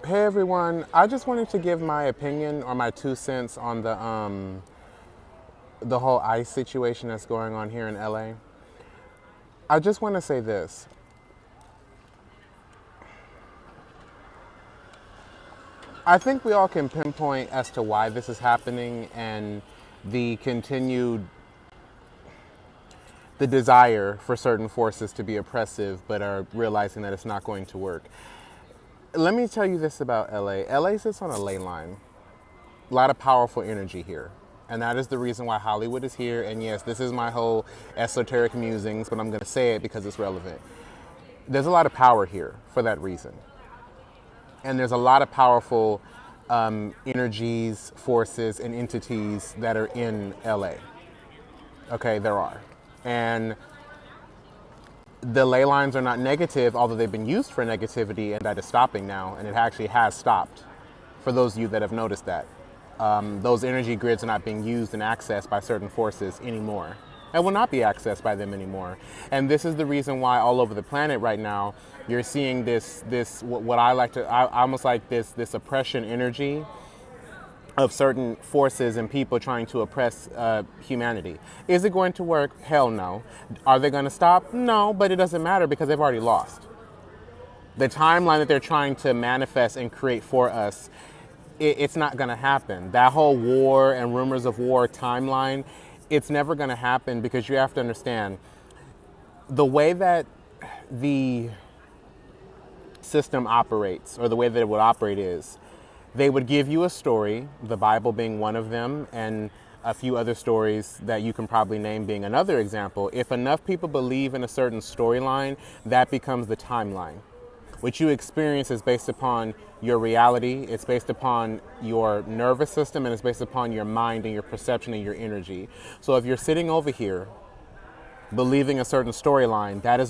Hey everyone, I just wanted to give my opinion or my 2 cents on the whole ICE situation that's going on here in LA. I just want to say this. I think we all can pinpoint as to why this is happening and the continued the desire for certain forces to be oppressive but are realizing that it's not going to work. Let me tell you this about LA. LA sits on a ley line. A lot of powerful energy here. And that is the reason why Hollywood is here. And yes, this is my whole esoteric musings, but I'm going to say it because it's relevant. There's a lot of power here for that reason. And there's a lot of powerful energies, forces, and entities that are in LA. Okay, there are. And the ley lines are not negative, although they've been used for negativity, and that is stopping now. And it actually has stopped for those of you that have noticed that. Those energy grids are not being used and accessed by certain forces anymore and will not be accessed by them anymore. And this is the reason why all over the planet right now you're seeing this what I like to I almost like this oppression energy of certain forces and people trying to oppress humanity. Is it going to work? Hell no. Are they going to stop? No, but it doesn't matter because they've already lost. The timeline that they're trying to manifest and create for us, it's not going to happen. That whole war and rumors of war timeline, it's never going to happen because you have to understand the way that the system operates, or the way that it would operate is they would give you a story, the Bible being one of them, and a few other stories that you can probably name being another example. If enough people believe in a certain storyline, that becomes the timeline. What you experience is based upon your reality, it's based upon your nervous system, and it's based upon your mind and your perception and your energy. So if you're sitting over here believing a certain storyline, that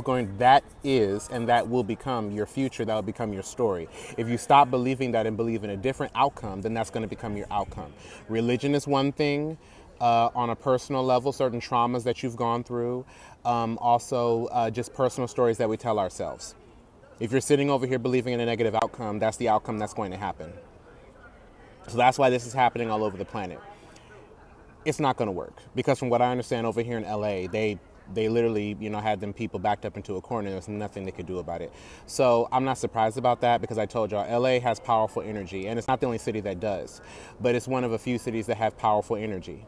is and that will become your future, that will become your story. If you stop believing that and believe in a different outcome, then that's going to become your outcome. Religion is one thing. On a personal level, certain traumas that you've gone through, also just personal stories that we tell ourselves. If you're sitting over here believing in a negative outcome, that's the outcome that's going to happen. So that's why this is happening all over the planet. It's not going to work because from what I understand over here in LA, they literally, had them people backed up into a corner. There's nothing they could do about it. So I'm not surprised about that because I told y'all LA has powerful energy, and it's not the only city that does, but it's one of a few cities that have powerful energy.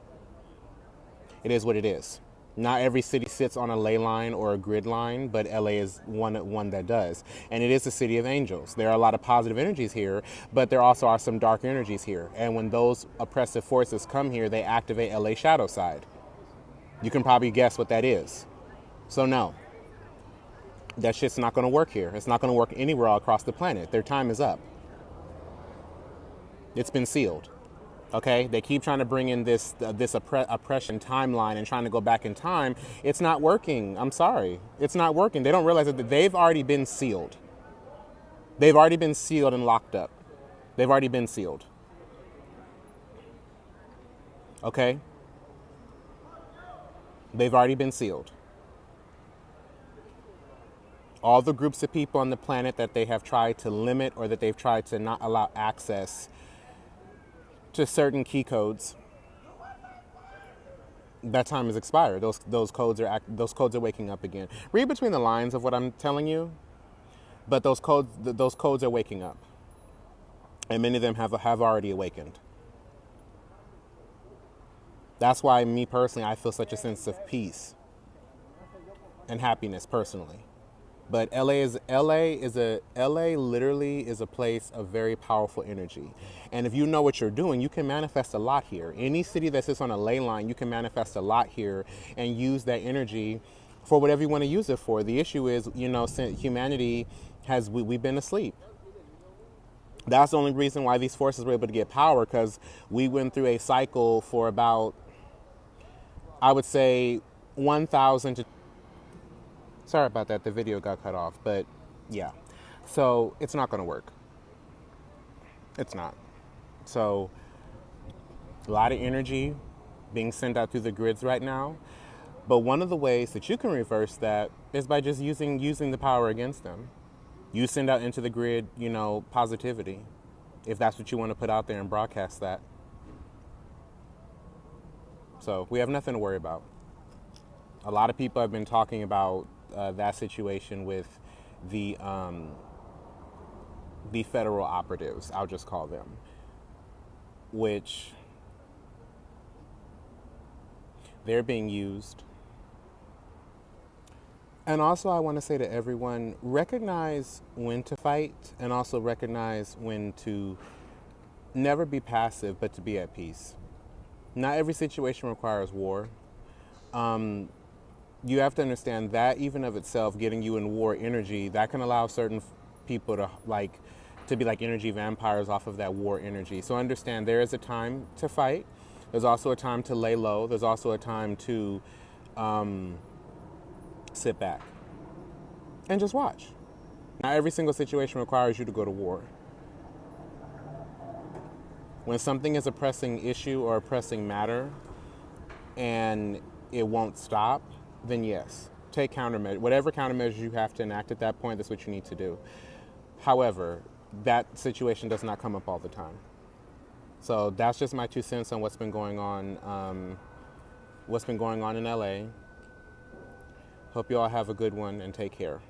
It is what it is. Not every city sits on a ley line or a grid line, but LA is one that does. And it is a city of angels. There are a lot of positive energies here, but there also are some dark energies here. And when those oppressive forces come here, they activate LA shadow side. You can probably guess what that is. So no, that shit's not going to work here. It's not going to work anywhere across the planet. Their time is up. It's been sealed. Okay, they keep trying to bring in this oppression timeline and trying to go back in time. It's not working. I'm sorry, it's not working. They don't realize that they've already been sealed. They've already been sealed and locked up. They've already been sealed. Okay, they've already been sealed. All the groups of people on the planet that they have tried to limit or that they've tried to not allow access to certain key codes, that time has expired. Those codes are waking up again. Read between the lines of what I'm telling you, but those codes are waking up, and many of them have already awakened. That's why me personally, I feel such a sense of peace and happiness personally. But LA literally is a place of very powerful energy. And if you know what you're doing, you can manifest a lot here. Any city that sits on a ley line, you can manifest a lot here and use that energy for whatever you want to use it for. The issue is, since humanity we've been asleep. That's the only reason why these forces were able to get power, because we went through a cycle for about, I would say, 1,000 to sorry about that, the video got cut off, but yeah. So it's not going to work. It's not. So a lot of energy being sent out through the grids right now. But one of the ways that you can reverse that is by just using the power against them. You send out into the grid, positivity, if that's what you want to put out there and broadcast that. So we have nothing to worry about. A lot of people have been talking about that situation with the federal operatives, I'll just call them, which they're being used. And also, I want to say to everyone, recognize when to fight and also recognize when to never be passive, but to be at peace. Not every situation requires war. You have to understand that even of itself, getting you in war energy, that can allow certain people to be like energy vampires off of that war energy. So understand there is a time to fight. There's also a time to lay low. There's also a time to sit back and just watch. Not every single situation requires you to go to war. When something is a pressing issue or a pressing matter and it won't stop, then yes, take countermeasures. Whatever countermeasures you have to enact at that point, that's what you need to do. However, that situation does not come up all the time. So that's just my 2 cents on what's been going on in LA. Hope you all have a good one and take care.